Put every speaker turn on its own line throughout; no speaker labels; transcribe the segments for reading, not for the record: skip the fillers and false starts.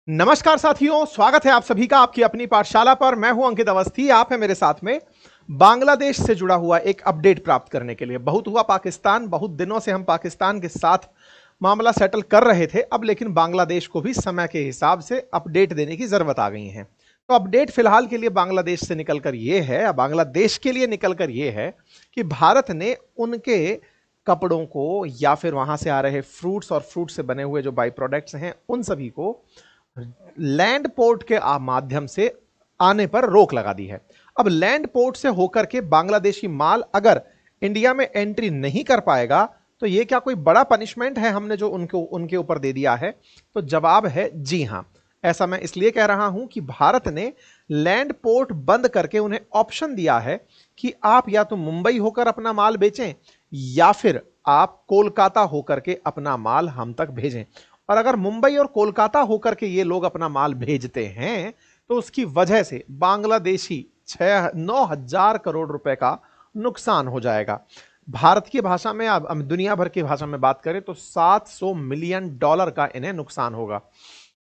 नमस्कार साथियों, स्वागत है आप सभी का आपकी अपनी पाठशाला पर। मैं हूं अंकित अवस्थी। आप है मेरे साथ में बांग्लादेश से जुड़ा हुआ एक अपडेट प्राप्त करने के लिए। बहुत हुआ पाकिस्तान, बहुत दिनों से हम पाकिस्तान के साथ मामला सेटल कर रहे थे, अब लेकिन बांग्लादेश को भी समय के हिसाब से अपडेट देने की जरूरत आ गई है। तो अपडेट फिलहाल के लिए बांग्लादेश से निकलकर यह है, या बांग्लादेश के लिए निकलकर यह है कि भारत ने उनके कपड़ों को या फिर वहां से आ रहे फ्रूट्स और फ्रूट से बने हुए जो बाई प्रोडक्ट्स हैं उन सभी को लैंड पोर्ट के माध्यम से आने पर रोक लगा दी है। अब लैंड पोर्ट से होकर के बांग्लादेशी माल अगर इंडिया में एंट्री नहीं कर पाएगा तो यह क्या कोई बड़ा पनिशमेंट है हमने जो उनके ऊपर दे दिया है? तो जवाब है जी हां। ऐसा मैं इसलिए कह रहा हूं कि भारत ने लैंड पोर्ट बंद करके उन्हें ऑप्शन दिया है कि आप या तो मुंबई होकर अपना माल बेचें या फिर आप कोलकाता होकर के अपना माल हम तक भेजें। और अगर मुंबई और कोलकाता होकर के ये लोग अपना माल भेजते हैं तो उसकी वजह से बांग्लादेशी 9,000 करोड़ रुपए का नुकसान हो जाएगा। भारत की भाषा में, अब दुनिया भर की भाषा में बात करें तो $700 मिलियन का इन्हें नुकसान होगा।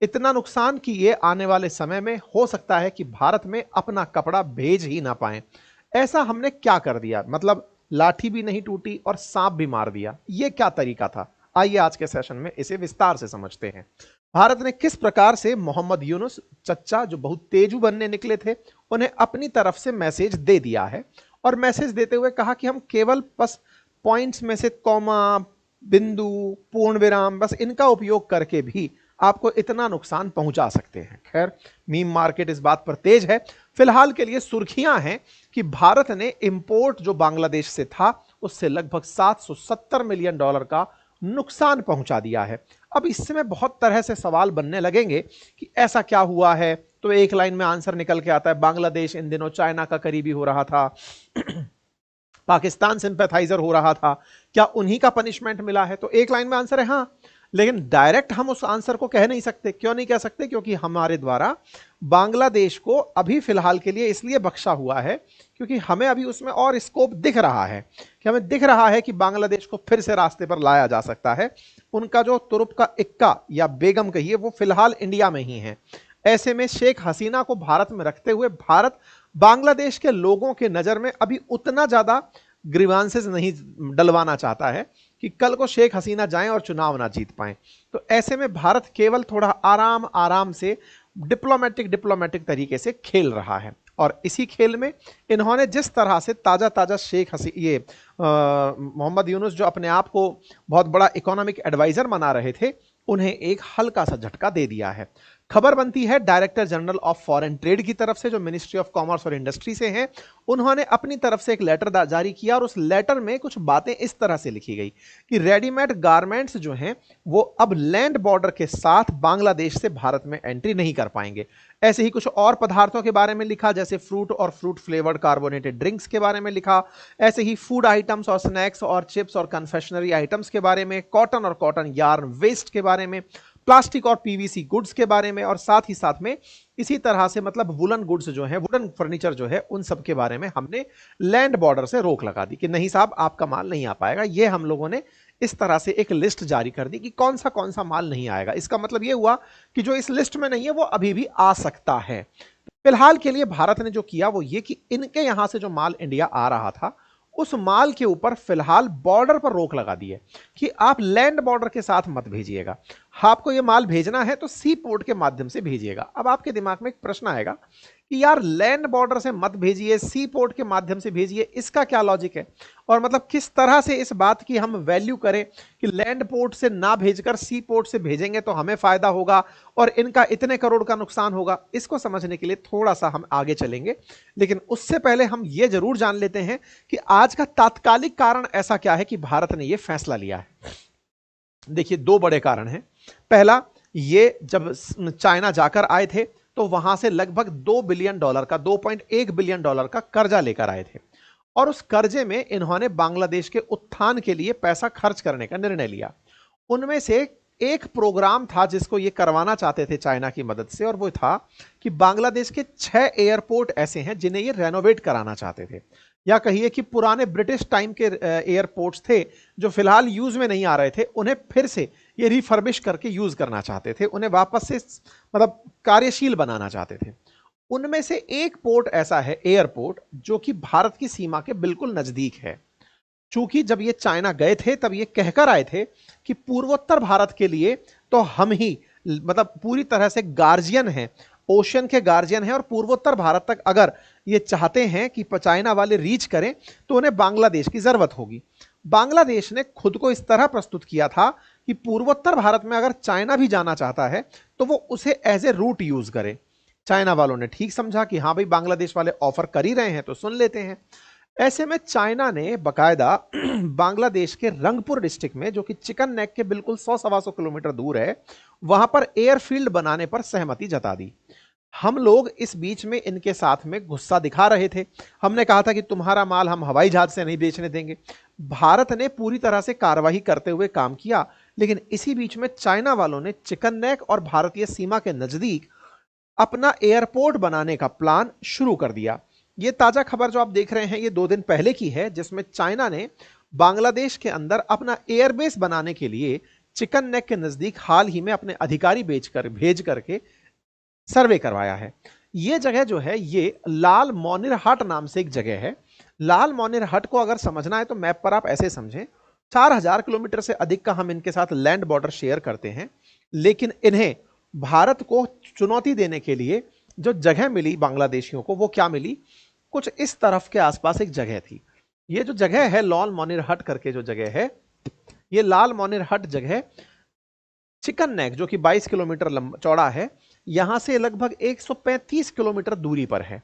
इतना नुकसान कि ये आने वाले समय में हो सकता है कि भारत में अपना कपड़ा भेज ही ना पाए। ऐसा हमने क्या कर दिया? मतलब लाठी भी नहीं टूटी और सांप भी मार दिया। ये क्या तरीका था? आइए आज के सेशन में इसे विस्तार से समझते हैं। भारत ने किस प्रकार से मोहम्मद यूनुस चच्चा, जो बहुत तेजू बनने निकले थे, उन्हें अपनी तरफ से मैसेज दे दिया है। और मैसेज देते हुए कहा कि हम केवल बस पॉइंट्स में से कॉमा, बिंदु, पूर्ण विराम, बस इनका उपयोग करके भी आपको इतना नुकसान पहुंचा सकते हैं। खैर, मीम मार्केट इस बात पर तेज है। फिलहाल के लिए सुर्खियां हैं कि भारत ने इंपोर्ट जो बांग्लादेश से था उससे लगभग $770 मिलियन का नुकसान पहुंचा दिया है। अब इसमें बहुत तरह से सवाल बनने लगेंगे कि ऐसा क्या हुआ है। तो एक लाइन में आंसर निकल के आता है, बांग्लादेश इन दिनों चाइना का करीबी हो रहा था, पाकिस्तान सिंपैथाइजर हो रहा था, क्या उन्हीं का पनिशमेंट मिला है? तो एक लाइन में आंसर है हाँ। लेकिन डायरेक्ट हम उस आंसर को कह नहीं सकते। क्यों नहीं कह सकते? क्योंकि हमारे द्वारा बांग्लादेश को अभी फिलहाल के लिए इसलिए बख्शा हुआ है क्योंकि हमें अभी उसमें और स्कोप दिख रहा है, कि हमें दिख रहा है कि बांग्लादेश को फिर से रास्ते पर लाया जा सकता है। उनका जो तुरुप का इक्का या बेगम कहिए, वो फिलहाल इंडिया में ही है। ऐसे में शेख हसीना को भारत में रखते हुए भारत बांग्लादेश के लोगों के नजर में अभी उतना ज्यादा ग्रीवांसेस नहीं डलवाना चाहता है कि कल को शेख हसीना जाएं और चुनाव ना जीत पाएं। तो ऐसे में भारत केवल थोड़ा आराम आराम से डिप्लोमेटिक तरीके से खेल रहा है। और इसी खेल में इन्होंने जिस तरह से ताजा ताजा शेख हसी ये मोहम्मद यूनुस, जो अपने आप को बहुत बड़ा इकोनॉमिक एडवाइजर बना रहे थे, उन्हें एक हल्का सा झटका दे दिया है। खबर बनती है director general of foreign trade की तरफ से, जो मिनिस्ट्री ऑफ कॉमर्स और इंडस्ट्री से हैं। उन्होंने अपनी तरफ से एक लेटर जारी किया और उस लेटर में कुछ बातें इस तरह से लिखी गई कि रेडीमेड गारमेंट्स जो हैं वो अब लैंड बॉर्डर के साथ बांग्लादेश से भारत में एंट्री नहीं कर पाएंगे। ऐसे ही कुछ और पदार्थों के बारे में लिखा, जैसे फ्रूट और फ्रूट फ्लेवर्ड कार्बोनेटेड ड्रिंक्स के बारे में लिखा। ऐसे ही फूड आइटम्स और स्नैक्स और चिप्स और कन्फेक्शनरी आइटम्स के बारे में, कॉटन और कॉटन यार्न वेस्ट के बारे में, प्लास्टिक और पीवीसी गुड्स के बारे में, और साथ ही साथ में इसी तरह से मतलब वुलन गुड्स जो है, वुडन फर्नीचर जो है, उन सब के बारे में हमने लैंड बॉर्डर से रोक लगा दी कि नहीं साहब, आपका माल नहीं आ पाएगा। ये हम लोगों ने इस तरह से एक लिस्ट जारी कर दी कि कौन सा माल नहीं आएगा। इसका मतलब ये हुआ कि जो इस लिस्ट में नहीं है वो अभी भी आ सकता है। फिलहाल के लिए भारत ने जो किया वो ये कि इनके यहां से जो माल इंडिया आ रहा था उस माल के ऊपर फिलहाल बॉर्डर पर रोक लगा दी है कि आप लैंड बॉर्डर के साथ मत भेजिएगा। आपको ये माल भेजना है तो सी पोर्ट के माध्यम से भेजिएगा। अब आपके दिमाग में एक प्रश्न आएगा कि यार, लैंड बॉर्डर से मत भेजिए, सी पोर्ट के माध्यम से भेजिए, इसका क्या लॉजिक है? और मतलब किस तरह से इस बात की हम वैल्यू करें कि लैंड पोर्ट से ना भेजकर सी पोर्ट से भेजेंगे तो हमें फायदा होगा और इनका इतने करोड़ का नुकसान होगा? इसको समझने के लिए थोड़ा सा हम आगे चलेंगे, लेकिन उससे पहले हम ये जरूर जान लेते हैं कि आज का तात्कालिक कारण ऐसा क्या है कि भारत ने यह फैसला लिया है। देखिए, दो बड़े कारण हैं। पहला, ये जब चाइना जाकर आए थे तो वहां से लगभग $2 बिलियन का, $2.1 बिलियन का कर्जा लेकर आए थे और उस कर्जे में इन्होंने बांग्लादेश के उत्थान के लिए पैसा खर्च करने का निर्णय लिया। उनमें से एक प्रोग्राम था जिसको ये करवाना चाहते थे चाइना की मदद से, और वो था कि बांग्लादेश के 6 एयरपोर्ट ऐसे हैं जिन्हें ये रेनोवेट कराना चाहते थे। या कहिए कि पुराने ब्रिटिश टाइम के एयरपोर्ट्स थे जो फिलहाल यूज में नहीं आ रहे थे, उन्हें फिर से ये रिफर्बिश करके यूज करना चाहते थे, उन्हें वापस से मतलब कार्यशील बनाना चाहते थे। उनमें से एक पोर्ट ऐसा है, एयरपोर्ट, जो कि भारत की सीमा के बिल्कुल नजदीक है। चूंकि जब ये चाइना गए थे तब ये कहकर आए थे कि पूर्वोत्तर भारत के लिए तो हम ही मतलब पूरी तरह से गार्जियन हैं, ओशन के गार्जियन हैं, और पूर्वोत्तर भारत तक अगर ये चाहते हैं कि चाइना वाले रीच करें तो उन्हें बांग्लादेश की जरूरत होगी। बांग्लादेश ने खुद को इस तरह प्रस्तुत किया था कि पूर्वोत्तर भारत में अगर चाइना भी जाना चाहता है तो वो उसे एज ए रूट यूज करे। चाइना वालों ने ठीक समझा कि हाँ भाई, बांग्लादेश वाले ऑफर कर ही रहे हैं तो सुन लेते हैं। ऐसे में चाइना ने बकायदा बांग्लादेश के रंगपुर डिस्ट्रिक्ट में, जो कि चिकन नेक के बिल्कुल 100-125 किलोमीटर दूर है, वहां पर एयरफील्ड बनाने पर सहमति जता दी। हम लोग इस बीच में इनके साथ में गुस्सा दिखा रहे थे। हमने कहा था कि तुम्हारा माल हम हवाई जहाज से नहीं बेचने देंगे। भारत ने पूरी तरह से कार्रवाई करते हुए काम किया, लेकिन इसी बीच में चाइना वालों ने चिकन नेक और भारतीय सीमा के नजदीक अपना एयरपोर्ट बनाने का प्लान शुरू कर दिया। ये ताजा खबर जो आप देख रहे हैं ये 2 दिन पहले की है, जिसमें चाइना ने बांग्लादेश के अंदर अपना एयरबेस बनाने के लिए चिकन नेक के नजदीक हाल ही में अपने अधिकारी भेज करके सर्वे करवाया है। ये जगह जो है ये लाल मोनिर हट नाम से एक जगह है। लाल मोनिर हट को अगर समझना है तो मैप पर आप ऐसे समझें, 4000 किलोमीटर से अधिक का हम इनके साथ लैंड बॉर्डर शेयर करते हैं, लेकिन इन्हें भारत को चुनौती देने के लिए जो जगह मिली बांग्लादेशियों को, वो क्या मिली, कुछ इस तरफ के आसपास एक जगह थी। ये जो जगह है लाल मोनिर हट करके जो जगह है, ये लाल मोनिर हट जगह चिकन नेक जो कि 22 किलोमीटर चौड़ा है, यहां से लगभग 135 किलोमीटर दूरी पर है।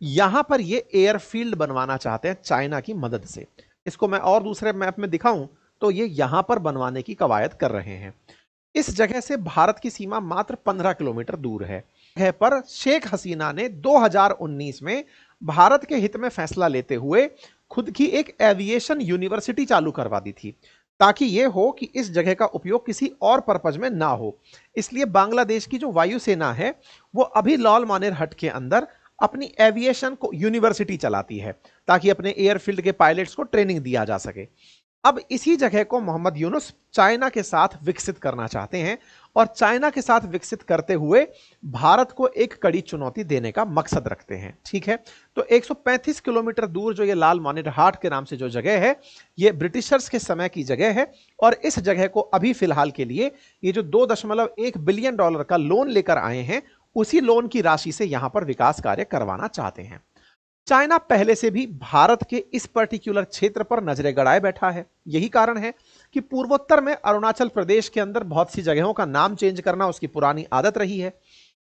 यहां पर ये एयरफील्ड बनवाना चाहते हैं चाइना की मदद से। इसको मैं और दूसरे मैप में दिखाऊं तो ये यहां पर बनवाने की कवायद कर रहे हैं। इस जगह से भारत की सीमा मात्र 15 किलोमीटर दूर है। जगह पर शेख हसीना ने 2019 में भारत के हित में फैसला लेते हुए खुद की एक एविएशन यूनिवर्सिटी चालू करवा दी थी, ताकि यह हो कि इस जगह का उपयोग किसी और पर्पज में ना हो। इसलिए बांग्लादेश की जो वायुसेना है वो अभी लाल मोनिर हट के अंदर अपनी एविएशन को यूनिवर्सिटी चलाती है, ताकि अपने एयरफील्ड के पायलट्स को ट्रेनिंग दिया जा सके। अब इसी जगह को मोहम्मद यूनुस चाइना के साथ विकसित करना चाहते हैं, और चाइना के साथ विकसित करते हुए भारत को एक कड़ी चुनौती देने का मकसद रखते हैं। ठीक है, तो 135 किलोमीटर दूर जो ये लाल मोनिर हाट के नाम से जो जगह है, ये ब्रिटिशर्स के समय की जगह है, और इस जगह को अभी फिलहाल के लिए ये जो $2.1 बिलियन का लोन लेकर आए हैं, उसी लोन की राशि से यहां पर विकास कार्य करवाना चाहते हैं। चाइना पहले से भी भारत के इस पर्टिकुलर क्षेत्र पर नजरें गड़ाए बैठा है। यही कारण है कि पूर्वोत्तर में अरुणाचल प्रदेश के अंदर बहुत सी जगहों का नाम चेंज करना उसकी पुरानी आदत रही है।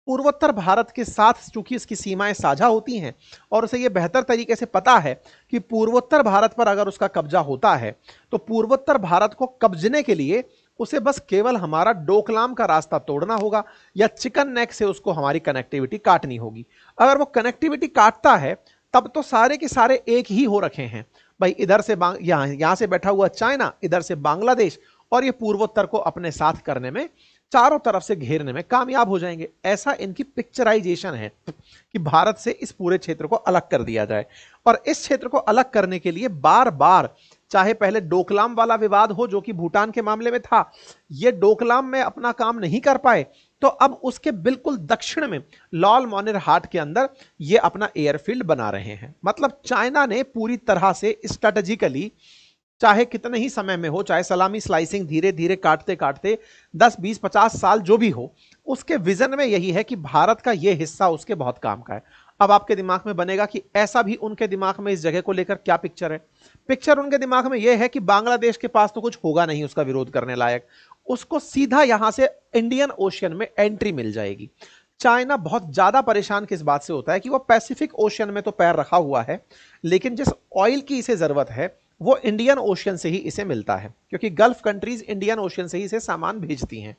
पूर्वोत्तर भारत के साथ चूंकि इसकी सीमाएं साझा होती हैं और उसे यह बेहतर तरीके से पता है कि पूर्वोत्तर भारत पर अगर उसका कब्जा होता है तो पूर्वोत्तर भारत को कब्जने के लिए उसे बस केवल हमारा डोकलाम का रास्ता तोड़ना होगा, या चिकन नेक से उसको हमारी कनेक्टिविटी काटनी होगी। अगर वो कनेक्टिविटी काटता है तब तो सारे के सारे एक ही हो रखे हैं भाई, इधर से यहां से बैठा हुआ चाइना, इधर से बांग्लादेश, और ये पूर्वोत्तर को अपने साथ करने में, चारों तरफ से घेरने में कामयाब हो जाएंगे। ऐसा इनकी पिक्चराइजेशन है कि भारत से इस पूरे क्षेत्र को अलग कर दिया जाए। और इस क्षेत्र को अलग करने के लिए बार बार, चाहे पहले डोकलाम वाला विवाद हो जो कि भूटान के मामले में था, ये डोकलाम में अपना काम नहीं कर पाए, तो अब उसके बिल्कुल दक्षिण में लाल मोनिर हाट के अंदर ये अपना एयरफील्ड बना रहे हैं। मतलब चाइना ने पूरी तरह से स्ट्रेटेजिकली, चाहे कितने ही समय में हो, चाहे सलामी स्लाइसिंग धीरे धीरे काटते काटते 10, 20, 50 साल जो भी हो, उसके विजन में यही है कि भारत का यह हिस्सा उसके बहुत काम का है। अब आपके दिमाग में बनेगा कि ऐसा भी उनके दिमाग में इस जगह को लेकर क्या पिक्चर है। पिक्चर उनके दिमाग में यह है कि बांग्लादेश के पास तो कुछ होगा नहीं उसका विरोध करने लायक, उसको सीधा यहां से इंडियन ओशियन में एंट्री मिल जाएगी। चाइना बहुत ज्यादा परेशान किस बात से होता है कि वो पैसिफिक ओशियन में तो पैर रखा हुआ है, लेकिन जिस ऑयल की इसे जरूरत है वो इंडियन ओशियन से ही इसे मिलता है, क्योंकि गल्फ कंट्रीज इंडियन ओशियन से ही इसे सामान भेजती हैं।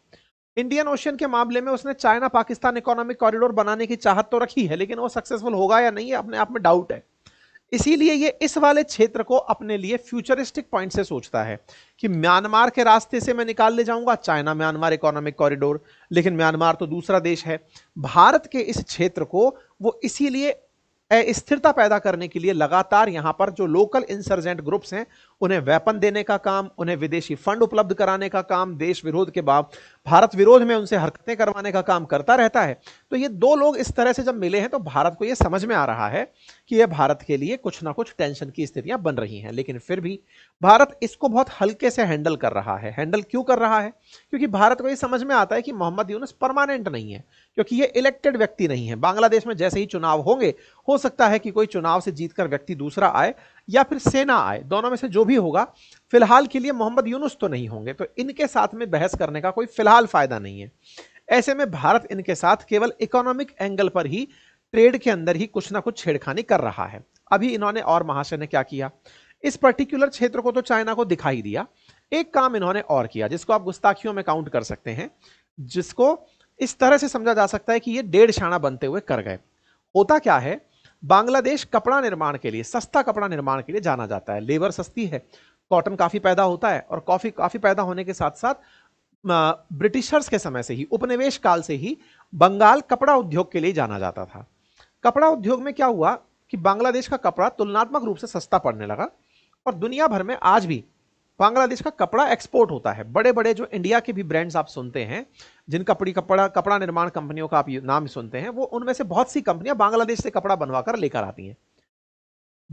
इंडियन ओशियन के मामले में उसने चाइना पाकिस्तान इकोनॉमिक कॉरिडोर बनाने की चाहत तो रखी है, लेकिन वो सक्सेसफुल होगा या नहीं अपने आप में डाउट है। इसीलिए ये इस वाले क्षेत्र को अपने लिए फ्यूचरिस्टिक पॉइंट से सोचता है कि म्यांमार के रास्ते से मैं निकाल ले जाऊंगा चाइना म्यांमार इकोनॉमिक कॉरिडोर, लेकिन म्यांमार तो दूसरा देश है। भारत के इस क्षेत्र को वो इसीलिए अस्थिरता पैदा करने के लिए लगातार यहां पर जो लोकल इंसर्जेंट ग्रुप्स हैं उन्हें वेपन देने का काम, उन्हें विदेशी फंड उपलब्ध कराने का काम, देश विरोध के बाद भारत विरोध में उनसे हरकतें करवाने का काम करता रहता है। तो ये दो लोग इस तरह से जब मिले हैं तो भारत को यह समझ में आ रहा है कि यह भारत के लिए कुछ ना कुछ टेंशन की स्थितियां बन रही हैं, लेकिन फिर भी भारत इसको बहुत हल्के से हैंडल कर रहा है। हैंडल क्यों कर रहा है? क्योंकि भारत को यह समझ में आता है कि मोहम्मद यूनुस परमानेंट नहीं है, क्योंकि ये इलेक्टेड व्यक्ति नहीं है। बांग्लादेश में जैसे ही चुनाव होंगे, हो सकता है कि कोई चुनाव से जीतकर व्यक्ति दूसरा आए या फिर सेना आए, दोनों में से जो भी होगा, फिलहाल के लिए मोहम्मद यूनुस तो नहीं होंगे। तो इनके साथ में बहस करने का कोई फिलहाल फायदा नहीं है। ऐसे में भारत इनके साथ केवल इकोनॉमिक एंगल पर ही, ट्रेड के अंदर ही कुछ ना कुछ छेड़खानी कर रहा है। अभी इन्होंने और महाशय ने क्या किया, इस पर्टिकुलर क्षेत्र को तो चाइना को दिखाई दिया, एक काम इन्होंने और किया जिसको आप गुस्ताखियों में काउंट कर सकते हैं, जिसको इस तरह से समझा जा सकता है कि ये 1.5 शाना बनते हुए कर गए। होता क्या है, बांग्लादेश कपड़ा निर्माण के लिए, सस्ता कपड़ा निर्माण के लिए जाना जाता है। लेबर सस्ती है, कॉटन काफी पैदा होता है, और कॉफी काफी पैदा होने के साथ साथ ब्रिटिशर्स के समय से ही, उपनिवेश काल से ही बंगाल कपड़ा उद्योग के लिए जाना जाता था। कपड़ा उद्योग में क्या हुआ कि बांग्लादेश का कपड़ा तुलनात्मक रूप से सस्ता पड़ने लगा, और दुनिया भर में आज भी बांग्लादेश का कपड़ा एक्सपोर्ट होता है। बड़े बड़े जो इंडिया के भी ब्रांड्स आप सुनते हैं, जिन कपड़ा निर्माण कंपनियों का आप नाम सुनते हैं, वो उनमें से बहुत सी कंपनियां बांग्लादेश से कपड़ा बनवाकर लेकर आती हैं।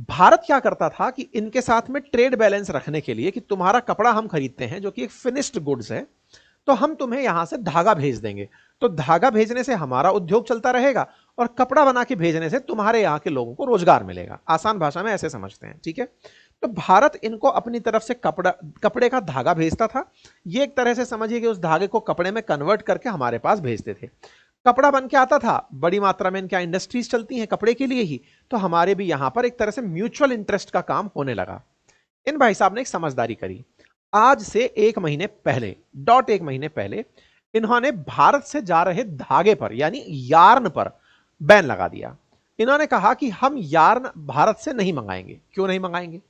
भारत क्या करता था कि इनके साथ में ट्रेड बैलेंस रखने के लिए कि तुम्हारा कपड़ा हम खरीदते हैं जो कि एक फिनिश्ड गुड्स है, तो हम तुम्हें यहां से धागा भेज देंगे। तो धागा भेजने से हमारा उद्योग चलता रहेगा और कपड़ा बना के भेजने से तुम्हारे यहां के लोगों को रोजगार मिलेगा। आसान भाषा में ऐसे समझते हैं, ठीक है। तो भारत इनको अपनी तरफ से कपड़े का धागा भेजता था। ये एक तरह से समझिए कि उस धागे को कपड़े में कन्वर्ट करके हमारे पास भेजते थे। कपड़ा बन के आता था, बड़ी मात्रा में इनकी इंडस्ट्रीज चलती हैं कपड़े के लिए ही, तो हमारे भी यहां पर एक तरह से म्यूचुअल इंटरेस्ट का काम होने लगा। इन भाई साहब ने एक समझदारी करी। आज से 1 महीने पहले, 1 महीने पहले, इन्होंने भारत से जा रहे धागे पर यानी यार्न पर बैन लगा दिया। इन्होंने कहा कि हम यार्न भारत से नहीं मंगाएंगे। क्यों नहीं मंगाएंगे?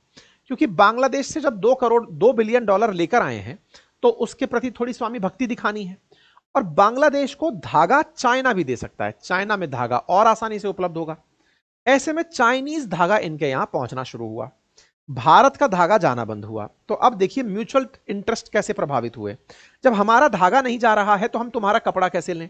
क्योंकि बांग्लादेश से जब 2 बिलियन डॉलर लेकर आए हैं तो उसके प्रति थोड़ी स्वामी भक्ति दिखानी है, और बांग्लादेश को धागा चाइना भी दे सकता है। चाइना में धागा और आसानी से उपलब्ध होगा। ऐसे में चाइनीज धागा इनके यहां पहुंचना शुरू हुआ, भारत का धागा जाना बंद हुआ। तो अब देखिए म्यूचुअल इंटरेस्ट कैसे प्रभावित हुए। जब हमारा धागा नहीं जा रहा है तो हम तुम्हारा कपड़ा कैसे लें,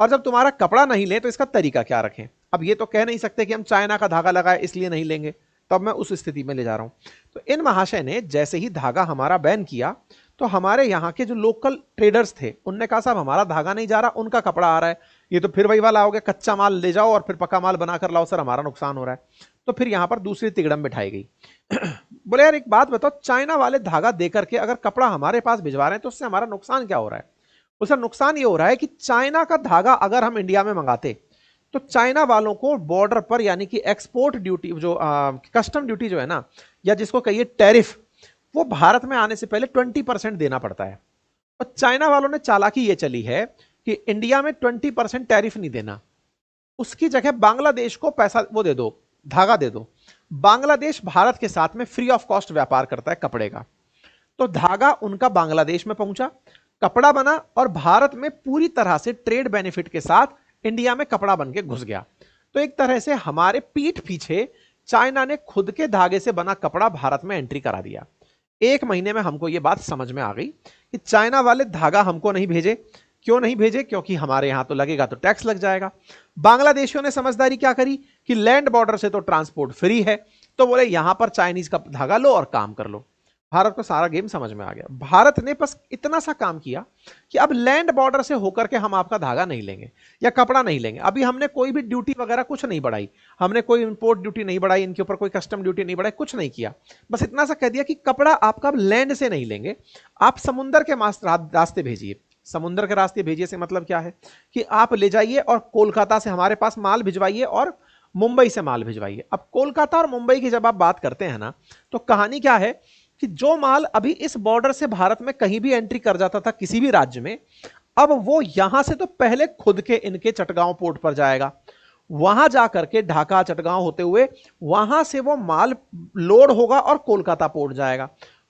और जब तुम्हारा कपड़ा नहीं लें तो इसका तरीका क्या रखें। अब ये तो कह नहीं सकते कि हम चाइना का धागा लगाए इसलिए नहीं लेंगे, तब मैं उस स्थिति में ले जा रहा हूं। तो इन महाशय ने जैसे ही धागा हमारा बैन किया तो हमारे यहाँ के जो लोकल ट्रेडर्स थे उनने कहा साहब हमारा धागा नहीं जा रहा, उनका कपड़ा आ रहा है, ये तो फिर वही वाला हो गया, कच्चा माल ले जाओ और फिर पक्का माल बनाकर लाओ, सर हमारा नुकसान हो रहा है। तो फिर यहां पर दूसरी तिगड़म बिठाई गई। बोले यार एक बात बताओ, चाइना वाले धागा देकर के अगर कपड़ा हमारे पास भिजवा रहे हैं तो उससे हमारा नुकसान क्या हो रहा है? उसका नुकसान ये हो रहा है कि चाइना का धागा अगर हम इंडिया में मंगाते तो चाइना वालों को बॉर्डर पर यानी कि एक्सपोर्ट ड्यूटी जो कस्टम ड्यूटी जो है ना, या जिसको कहिए टैरिफ, वो भारत में आने से पहले 20% देना पड़ता है। और चाइना वालों ने चालाकी ये चली है कि इंडिया में 20% टैरिफ नहीं देना, उसकी जगह बांग्लादेश को पैसा वो दे दो, धागा दे दो। बांग्लादेश भारत के साथ में फ्री ऑफ कॉस्ट व्यापार करता है कपड़े का। तो धागा उनका बांग्लादेश में पहुंचा, कपड़ा बना, और भारत में पूरी तरह से ट्रेड बेनिफिट के साथ इंडिया में कपड़ा बन के घुस गया। तो एक तरह से हमारे पीठ पीछे चाइना ने खुद के धागे से बना कपड़ा भारत में एंट्री करा दिया। 1 महीने में हमको यह बात समझ में आ गई कि चाइना वाले धागा हमको नहीं भेजे। क्यों नहीं भेजे? क्योंकि हमारे यहां तो लगेगा तो टैक्स लग जाएगा। बांग्लादेशियों ने समझदारी क्या करी कि लैंड बॉर्डर से तो ट्रांसपोर्ट फ्री है, तो बोले यहां पर चाइनीज का धागा लो और काम कर लो। भारत को सारा गेम समझ में आ गया। भारत ने बस इतना सा काम किया कि अब लैंड बॉर्डर से होकर के हम आपका धागा नहीं लेंगे या कपड़ा नहीं लेंगे। अभी हमने कोई भी ड्यूटी वगैरह कुछ नहीं बढ़ाई, हमने कोई इंपोर्ट ड्यूटी नहीं बढ़ाई, इनके ऊपर कोई कस्टम ड्यूटी नहीं बढ़ाई, कुछ नहीं किया। बस इतना सा कह दिया कि कपड़ा आपका लैंड से नहीं लेंगे, आप समुद्र के रास्ते भेजिए। समुद्र के रास्ते भेजिए से मतलब क्या है कि आप ले जाइए और कोलकाता से हमारे पास माल भिजवाइए और मुंबई से माल भिजवाइए। अब कोलकाता और मुंबई की जब आप बात करते हैं ना, तो कहानी क्या है कि जो माल अभी इस बॉर्डर से भारत में कहीं भी एंट्री कर जाता था किसी भी राज्य में, अब वो यहां से तो पहले खुद के इनके चटगांव पोर्ट पर जाएगा, वहां जाकर के ढाका चटगांव होते हुए वहां से वो माल लोड होगा और कोलकाता पोर्ट जाएगा।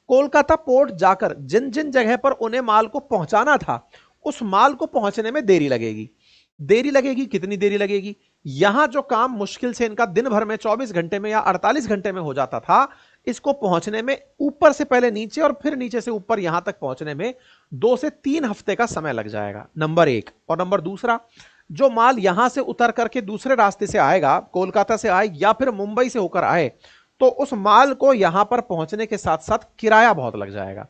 कोलकाता पोर्ट जाकर जिन जिन जगह पर उन्हें माल को पहुंचाना था, उस माल को पहुंचने में देरी लगेगी। देरी लगेगी, कितनी देरी लगेगी? यहां जो काम मुश्किल से इनका दिन भर में 24 घंटे में या 48 घंटे में हो जाता था, इसको पहुंचने में ऊपर से पहले नीचे और फिर नीचे से ऊपर यहां तक पहुंचने में 2 से 3 हफ्ते का समय लग जाएगा, नंबर एक। और नंबर दूसरा, जो माल यहां से उतर करके दूसरे रास्ते से आएगा, कोलकाता से आए या फिर मुंबई से होकर आए, तो उस माल को यहां पर पहुंचने के साथ साथ किराया बहुत लग जाएगा।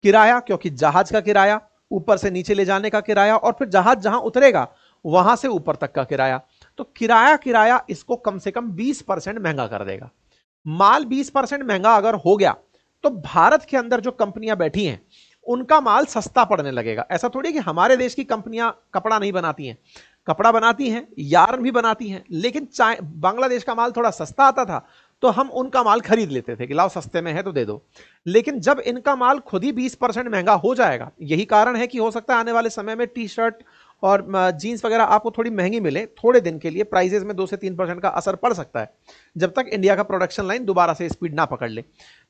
किराया, क्योंकि जहाज का किराया, ऊपर से नीचे ले जाने का किराया, और फिर जहाज जहां उतरेगा वहां से ऊपर तक का किराया। तो किराया इसको कम से कम 20% महंगा कर देगा। माल 20% महंगा अगर हो गया तो भारत के अंदर जो कंपनियां बैठी हैं उनका माल सस्ता पड़ने लगेगा। ऐसा थोड़ी कि हमारे देश की कंपनियां कपड़ा नहीं बनाती हैं, कपड़ा बनाती हैं, यार्न भी बनाती हैं, लेकिन बांग्लादेश का माल थोड़ा सस्ता आता था तो हम उनका माल खरीद लेते थे कि लाओ सस्ते में है तो दे दो। लेकिन जब इनका माल खुद ही 20% महंगा हो जाएगा, यही कारण है कि हो सकता है आने वाले समय में टी शर्ट और जीन्स वगैरह आपको थोड़ी महंगी मिले थोड़े दिन के लिए, प्राइजेस में 2 से 3% का असर पड़ सकता है जब तक इंडिया का प्रोडक्शन लाइन दोबारा से स्पीड ना पकड़ ले।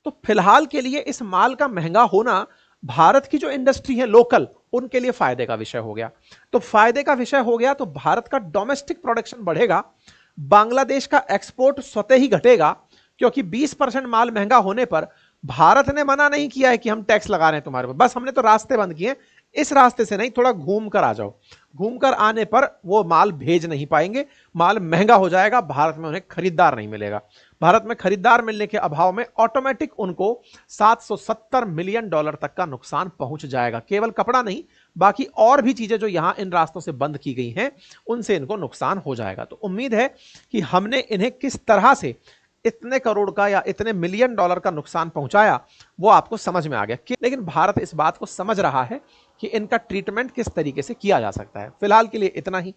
तो फिलहाल के लिए इस माल का महंगा होना भारत की जो इंडस्ट्री है लोकल, उनके लिए फायदे का विषय हो गया। तो फायदे का विषय हो गया तो भारत का डोमेस्टिक प्रोडक्शन बढ़ेगा, बांग्लादेश का एक्सपोर्ट स्वतः ही घटेगा, क्योंकि 20% माल महंगा होने पर भारत ने मना नहीं किया है कि हम टैक्स लगा रहे हैं तुम्हारे पर, बस हमने तो रास्ते बंद किए, इस रास्ते से नहीं, थोड़ा घूम कर आ जाओ। घूम कर आने पर वो माल भेज नहीं पाएंगे, माल महंगा हो जाएगा, भारत में उन्हें खरीदार नहीं मिलेगा। भारत में खरीदार मिलने के अभाव में ऑटोमेटिक उनको $770 मिलियन तक का नुकसान पहुंच जाएगा। केवल कपड़ा नहीं, बाकी और भी चीजें जो यहां इन रास्तों से बंद की गई हैं उनसे इनको नुकसान हो जाएगा। तो उम्मीद है कि हमने इन्हें किस तरह से इतने करोड़ का या इतने मिलियन डॉलर का नुकसान पहुंचाया वो आपको समझ में आ गया। लेकिन भारत इस बात को समझ रहा है कि इनका ट्रीटमेंट किस तरीके से किया जा सकता है। फिलहाल के लिए इतना ही।